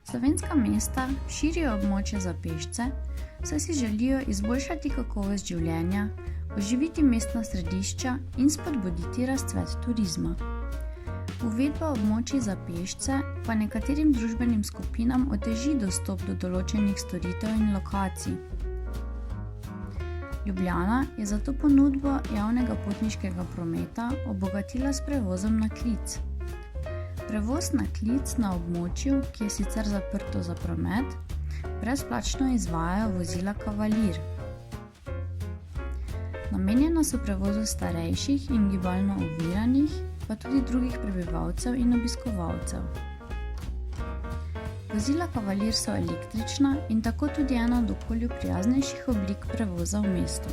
Slovenska mesta širijo območje za pešce, saj si želijo izboljšati kakovost življenja, oživiti mestna središča in spodbuditi razcvet turizma. Uvedba območij za pešce pa nekaterim družbenim skupinam oteži dostop do določenih storitev in lokacij. Ljubljana je zato ponudbo javnega potniškega prometa obogatila s prevozom na klic. Prevoz na klic na območju, ki je sicer zaprto za promet, brezplačno izvajajo vozila Kavalir. Namenjena so prevozu starejših in gibalno oviranih, pa tudi drugih prebivalcev in obiskovalcev. Vozila Kavalir so električna in tako tudi ena od okolju prijaznejših oblik prevoza v mestu.